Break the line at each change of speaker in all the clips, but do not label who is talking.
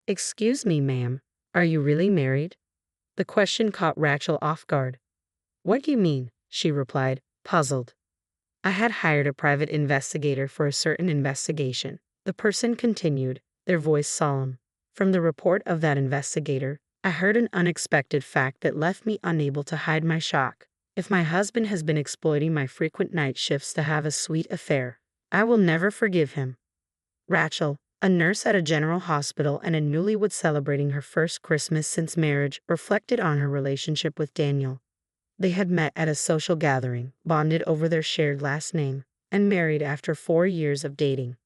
"Excuse me, ma'am, are you really married?" The question caught Rachel off guard. "What do you mean?" she replied, puzzled. "I had hired a private investigator for a certain investigation," the person continued, their voice solemn. "From the report of that investigator, I heard an unexpected fact that left me unable to hide my shock. If my husband has been exploiting my frequent night shifts to have a sweet affair, I will never forgive him." Rachel, a nurse at a general hospital and a newlywed celebrating her first Christmas since marriage, reflected on her relationship with Daniel. They had met at a social gathering, bonded over their shared last name, and married after 4 years of dating.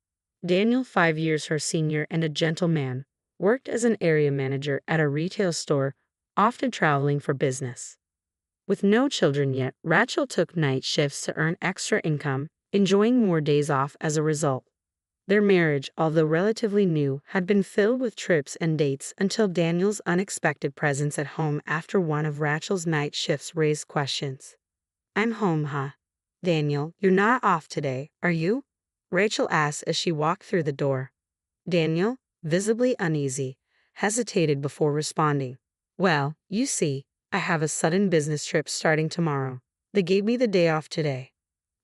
Daniel, 5 years her senior and a gentleman, worked as an area manager at a retail store, often traveling for business. With no children yet, Rachel took night shifts to earn extra income, enjoying more days off as a result. Their marriage, although relatively new, had been filled with trips and dates until Daniel's unexpected presence at home after one of Rachel's night shifts raised questions. "I'm home, huh? Daniel, you're not off today, are you?" Rachel asked as she walked through the door. Daniel, visibly uneasy, hesitated before responding. "Well, you see, I have a sudden business trip starting tomorrow. They gave me the day off today."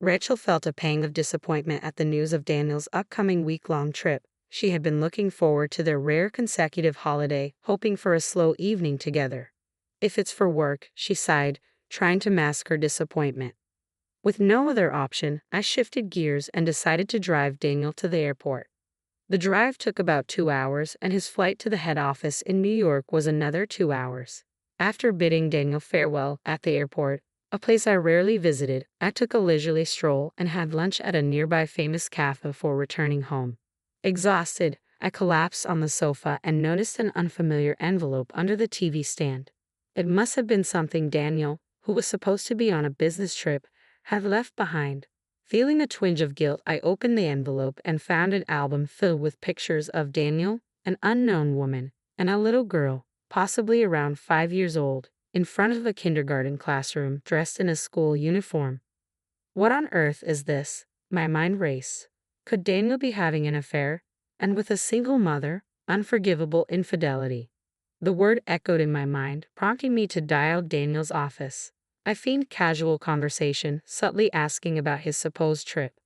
Rachel felt a pang of disappointment at the news of Daniel's upcoming week-long trip. She had been looking forward to their rare consecutive holiday, hoping for a slow evening together. "If it's for work," she sighed, trying to mask her disappointment. With no other option, I shifted gears and decided to drive Daniel to the airport. The drive took about 2 hours, and his flight to the head office in New York was another 2 hours. After bidding Daniel farewell at the airport, a place I rarely visited, I took a leisurely stroll and had lunch at a nearby famous cafe before returning home. Exhausted, I collapsed on the sofa and noticed an unfamiliar envelope under the TV stand. It must have been something Daniel, who was supposed to be on a business trip, had left behind. Feeling a twinge of guilt, I opened the envelope and found an album filled with pictures of Daniel, an unknown woman, and a little girl, possibly around 5 years old, in front of a kindergarten classroom dressed in a school uniform. What on earth is this? My mind raced. Could Daniel be having an affair? And with a single mother? Unforgivable infidelity. The word echoed in my mind, prompting me to dial Daniel's office. I feigned casual conversation, subtly asking about his supposed trip.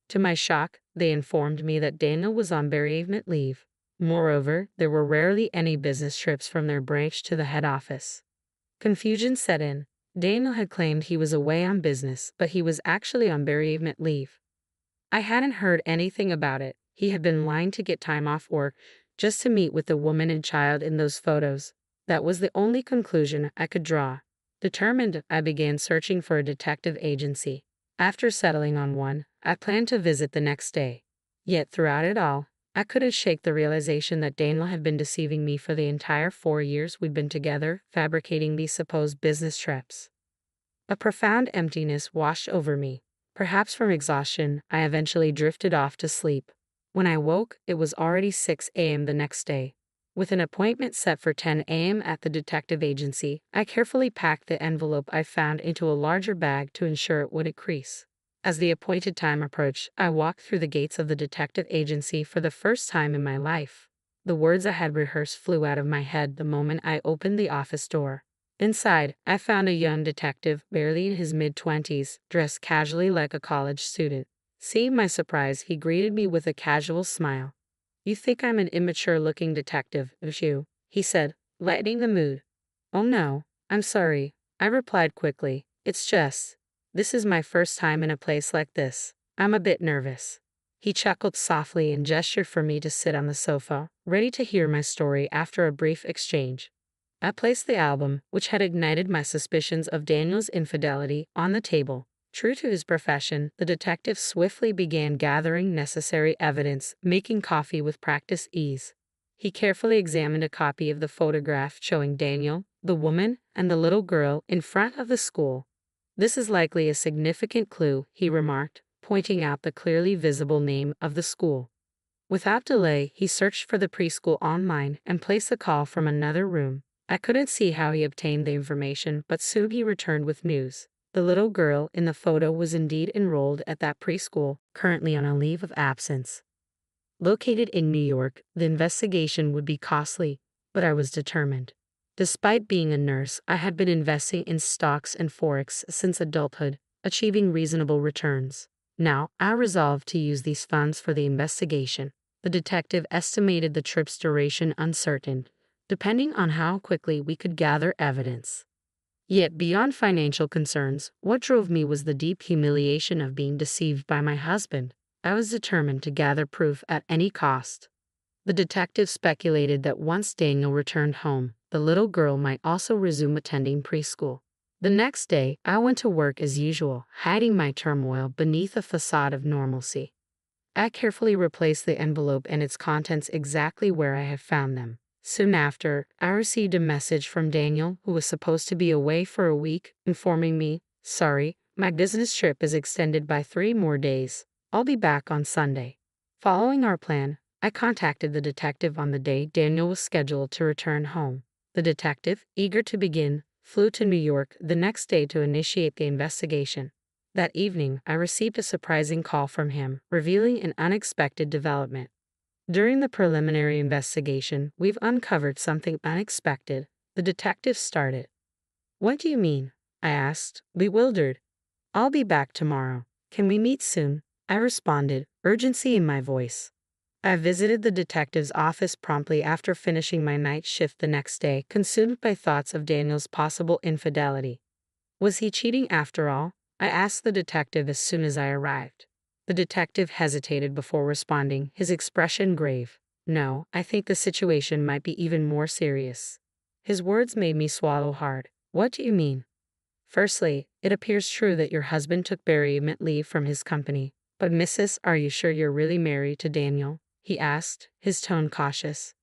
To my shock, they informed me that Daniel was on bereavement leave. Moreover, there were rarely any business trips from their branch to the head office. Confusion set in. Daniel had claimed he was away on business, but he was actually on bereavement leave. I hadn't heard anything about it. He had been lying to get time off work just to meet with the woman and child in those photos. That was the only conclusion I could draw. Determined, I began searching for a detective agency. After settling on one, I planned to visit the next day. Yet throughout it all, I couldn't shake the realization that Daniel had been deceiving me for the entire 4 years we'd been together, fabricating these supposed business trips. A profound emptiness washed over me. Perhaps from exhaustion, I eventually drifted off to sleep. When I woke, it was already 6 a.m. the next day. With an appointment set for 10 a.m. at the detective agency, I carefully packed the envelope I found into a larger bag to ensure it wouldn't crease. As the appointed time approached, I walked through the gates of the detective agency for the first time in my life. The words I had rehearsed flew out of my head the moment I opened the office door. Inside, I found a young detective, barely in his mid-20s, dressed casually like a college student. Seeing my surprise, he greeted me with a casual smile. "You think I'm an immature-looking detective, don't you?" he said, lightening the mood. "Oh no, I'm sorry," I replied quickly. This is my first time in a place like this. I'm a bit nervous." He chuckled softly and gestured for me to sit on the sofa, ready to hear my story after a brief exchange. I placed the album, which had ignited my suspicions of Daniel's infidelity, on the table. True to his profession, the detective swiftly began gathering necessary evidence, making coffee with practiced ease. He carefully examined a copy of the photograph showing Daniel, the woman, and the little girl in front of the school. "This is likely a significant clue," he remarked, pointing out the clearly visible name of the school. Without delay, he searched for the preschool online and placed a call from another room. I couldn't see how he obtained the information, but soon he returned with news. The little girl in the photo was indeed enrolled at that preschool, currently on a leave of absence. Located in New York, the investigation would be costly, but I was determined. Despite being a nurse, I had been investing in stocks and forex since adulthood, achieving reasonable returns. Now, I resolved to use these funds for the investigation. The detective estimated the trip's duration uncertain, depending on how quickly we could gather evidence. Yet beyond financial concerns, what drove me was the deep humiliation of being deceived by my husband. I was determined to gather proof at any cost. The detective speculated that once Daniel returned home, the little girl might also resume attending preschool. The next day, I went to work as usual, hiding my turmoil beneath a facade of normalcy. I carefully replaced the envelope and its contents exactly where I had found them. Soon after, I received a message from Daniel, who was supposed to be away for a week, informing me, "Sorry, my business trip is extended by 3 more days. I'll be back on Sunday." Following our plan, I contacted the detective on the day Daniel was scheduled to return home. The detective, eager to begin, flew to New York the next day to initiate the investigation. That evening, I received a surprising call from him, revealing an unexpected development. "During the preliminary investigation, we've uncovered something unexpected," the detective started. "What do you mean?" I asked, bewildered. "I'll be back tomorrow. Can we meet soon?" I responded, urgency in my voice. I visited the detective's office promptly after finishing my night shift the next day, consumed by thoughts of Daniel's possible infidelity. Was he cheating after all? I asked the detective as soon as I arrived. The detective hesitated before responding, his expression grave. "No, I think the situation might be even more serious." His words made me swallow hard. "What do you mean?" "Firstly, it appears true that your husband took bereavement leave from his company. But Mrs., are you sure you're really married to Daniel?" he asked, his tone cautious.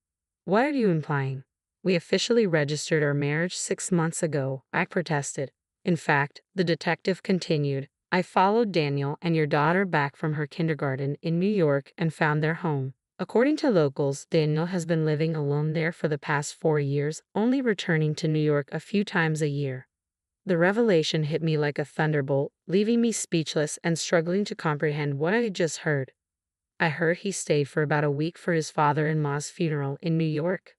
"What are you implying?" "We officially registered our marriage 6 months ago," I protested. "In fact," the detective continued, "I followed Daniel and your daughter back from her kindergarten in New York and found their home. According to locals, Daniel has been living alone there for the past 4 years, only returning to New York a few times a year." The revelation hit me like a thunderbolt, leaving me speechless and struggling to comprehend what I had just heard. "I heard he stayed for about a week for his father-in-law's funeral in New York."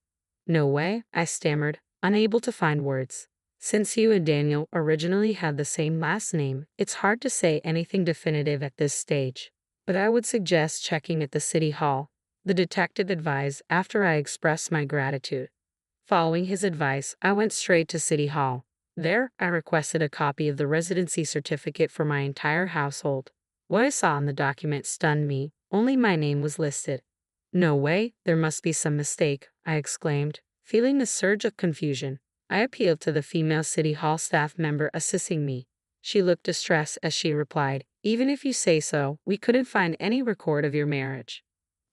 "No way," I stammered, unable to find words. "Since you and Daniel originally had the same last name, it's hard to say anything definitive at this stage. But I would suggest checking at the city hall," the detective advised after I expressed my gratitude. Following his advice, I went straight to City Hall. There, I requested a copy of the residency certificate for my entire household. What I saw in the document stunned me. Only my name was listed. "No way, there must be some mistake," I exclaimed, feeling a surge of confusion. I appealed to the female City Hall staff member assisting me. She looked distressed as she replied, "Even if you say so, we couldn't find any record of your marriage."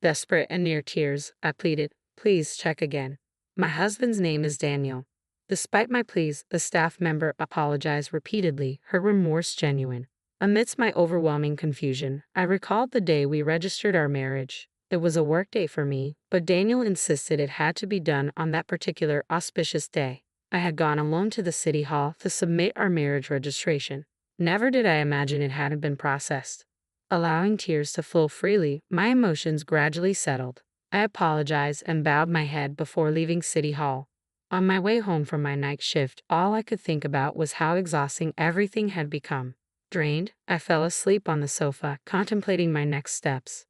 Desperate and near tears, I pleaded, "Please check again. My husband's name is Daniel." Despite my pleas, the staff member apologized repeatedly, her remorse genuine. Amidst my overwhelming confusion, I recalled the day we registered our marriage. It was a work day for me, but Daniel insisted it had to be done on that particular auspicious day. I had gone alone to the city hall to submit our marriage registration. Never did I imagine it hadn't been processed. Allowing tears to flow freely, my emotions gradually settled. I apologized and bowed my head before leaving City Hall. On my way home from my night shift, all I could think about was how exhausting everything had become. Drained, I fell asleep on the sofa, contemplating my next steps.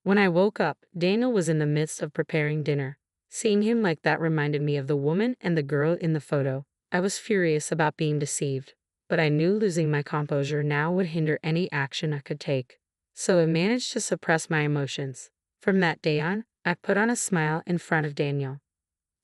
When I woke up, Daniel was in the midst of preparing dinner. Seeing him like that reminded me of the woman and the girl in the photo. I was furious about being deceived, but I knew losing my composure now would hinder any action I could take. So I managed to suppress my emotions. From that day on, I put on a smile in front of Daniel.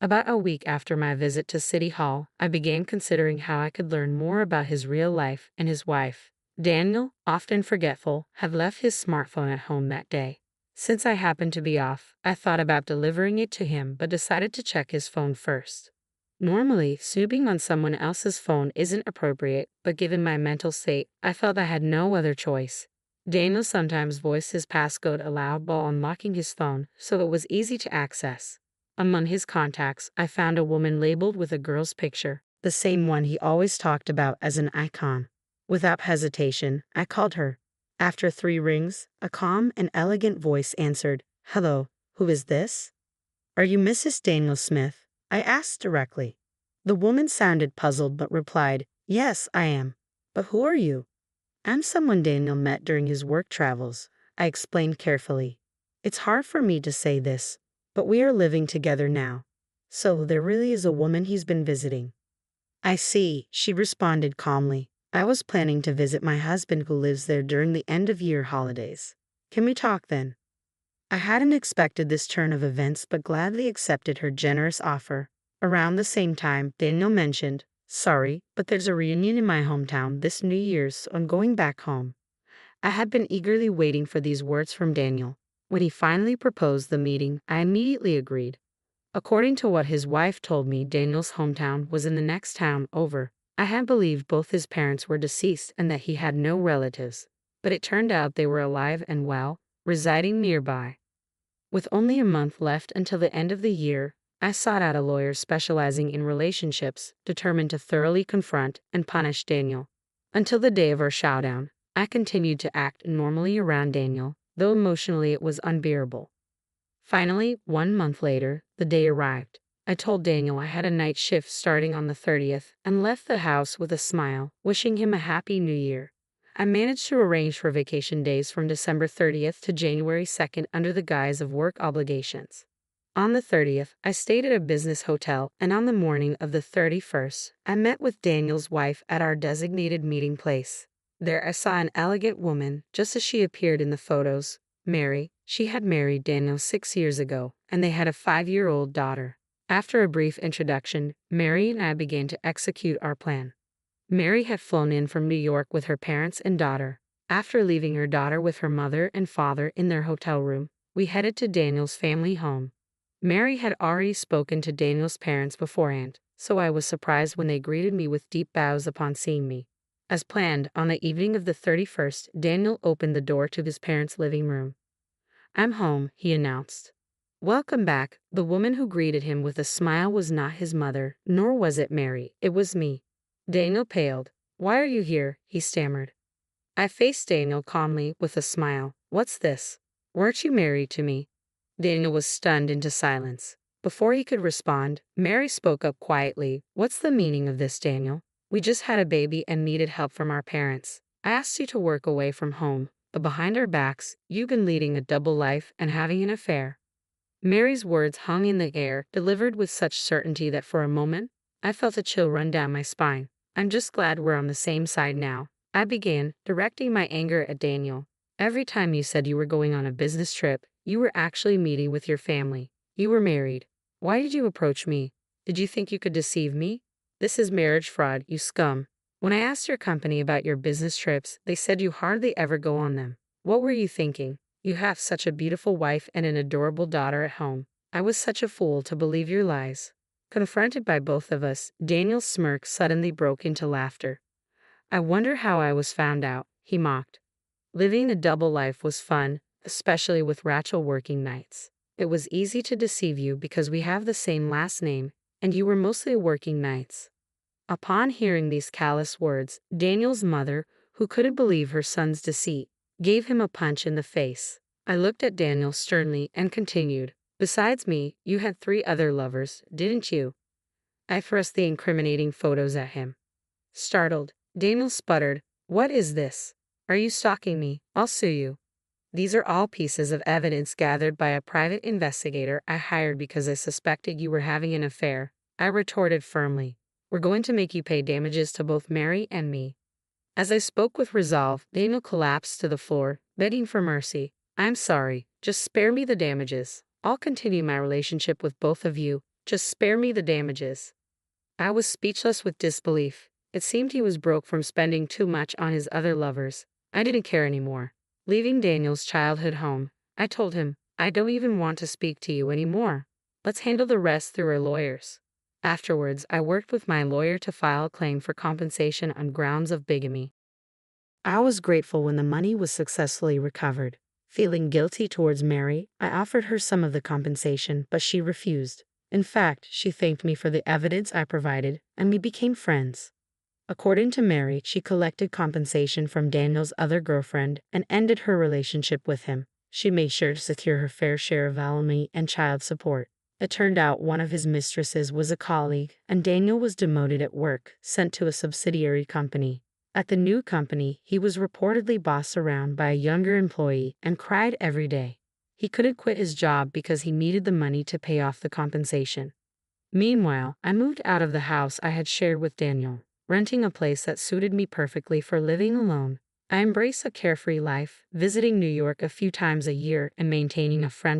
About a week after my visit to City Hall, I began considering how I could learn more about his real life and his wife. Daniel, often forgetful, had left his smartphone at home that day. Since I happened to be off, I thought about delivering it to him but decided to check his phone first. Normally, snooping on someone else's phone isn't appropriate, but given my mental state, I felt I had no other choice. Daniel sometimes voiced his passcode aloud while unlocking his phone, so it was easy to access. Among his contacts, I found a woman labeled with a girl's picture, the same one he always talked about as an icon. Without hesitation, I called her. After 3 rings, a calm and elegant voice answered, Hello, who is this? Are you Mrs. Daniel Smith? I asked directly. The woman sounded puzzled but replied, Yes, I am. But who are you? I'm someone Daniel met during his work travels, I explained carefully. It's hard for me to say this, but we are living together now. So there really is a woman he's been visiting. I see, she responded calmly. I was planning to visit my husband who lives there during the end-of-year holidays. Can we talk then? I hadn't expected this turn of events but gladly accepted her generous offer. Around the same time, Daniel mentioned, Sorry, but there's a reunion in my hometown this New Year's, so I'm going back home. I had been eagerly waiting for these words from Daniel. When he finally proposed the meeting, I immediately agreed. According to what his wife told me, Daniel's hometown was in the next town over. I had believed both his parents were deceased and that he had no relatives, but it turned out they were alive and well, residing nearby. With only a month left until the end of the year, I sought out a lawyer specializing in relationships, determined to thoroughly confront and punish Daniel. Until the day of our showdown, I continued to act normally around Daniel, though emotionally it was unbearable. Finally, 1 month later, the day arrived. I told Daniel I had a night shift starting on the 30th and left the house with a smile, wishing him a happy new year. I managed to arrange for vacation days from December 30th to January 2nd under the guise of work obligations. On the 30th, I stayed at a business hotel, and on the morning of the 31st, I met with Daniel's wife at our designated meeting place. There I saw an elegant woman, just as she appeared in the photos, Mary. She had married Daniel 6 years ago, and they had a 5-year-old daughter. After a brief introduction, Mary and I began to execute our plan. Mary had flown in from New York with her parents and daughter. After leaving her daughter with her mother and father in their hotel room, we headed to Daniel's family home. Mary had already spoken to Daniel's parents beforehand, so I was surprised when they greeted me with deep bows upon seeing me. As planned, on the evening of the 31st, Daniel opened the door to his parents' living room. I'm home, he announced. Welcome back. The woman who greeted him with a smile was not his mother, nor was it Mary. It was me. Daniel paled. Why are you here? He stammered. I faced Daniel calmly, with a smile. What's this? Weren't you married to me? Daniel was stunned into silence. Before he could respond, Mary spoke up quietly. What's the meaning of this, Daniel? We just had a baby and needed help from our parents. I asked you to work away from home, but behind our backs, you've been leading a double life and having an affair. Mary's words hung in the air, delivered with such certainty that for a moment, I felt a chill run down my spine. I'm just glad we're on the same side now. I began, directing my anger at Daniel. Every time you said you were going on a business trip, you were actually meeting with your family. You were married. Why did you approach me? Did you think you could deceive me? This is marriage fraud, you scum. When I asked your company about your business trips, they said you hardly ever go on them. What were you thinking? You have such a beautiful wife and an adorable daughter at home. I was such a fool to believe your lies. Confronted by both of us, Daniel's smirk suddenly broke into laughter. I wonder how I was found out, he mocked. Living a double life was fun, especially with Rachel working nights. It was easy to deceive you because we have the same last name, and you were mostly working nights. Upon hearing these callous words, Daniel's mother, who couldn't believe her son's deceit, gave him a punch in the face. I looked at Daniel sternly and continued, Besides me, you had 3 other lovers, didn't you? I thrust the incriminating photos at him. Startled, Daniel sputtered, What is this? Are you stalking me? I'll sue you. These are all pieces of evidence gathered by a private investigator I hired because I suspected you were having an affair. I retorted firmly. We're going to make you pay damages to both Mary and me. As I spoke with resolve, Daniel collapsed to the floor, begging for mercy. I'm sorry. Just spare me the damages. I'll continue my relationship with both of you. Just spare me the damages. I was speechless with disbelief. It seemed he was broke from spending too much on his other lovers. I didn't care anymore. Leaving Daniel's childhood home, I told him, I don't even want to speak to you anymore. Let's handle the rest through our lawyers. Afterwards, I worked with my lawyer to file a claim for compensation on grounds of bigamy. I was grateful when the money was successfully recovered. Feeling guilty towards Mary, I offered her some of the compensation, but she refused. In fact, she thanked me for the evidence I provided, and we became friends. According to Mary, she collected compensation from Daniel's other girlfriend and ended her relationship with him. She made sure to secure her fair share of alimony and child support. It turned out one of his mistresses was a colleague, and Daniel was demoted at work, sent to a subsidiary company. At the new company, he was reportedly bossed around by a younger employee and cried every day. He couldn't quit his job because he needed the money to pay off the compensation. Meanwhile, I moved out of the house I had shared with Daniel, renting a place that suited me perfectly for living alone. I embrace a carefree life, visiting New York a few times a year and maintaining a friendship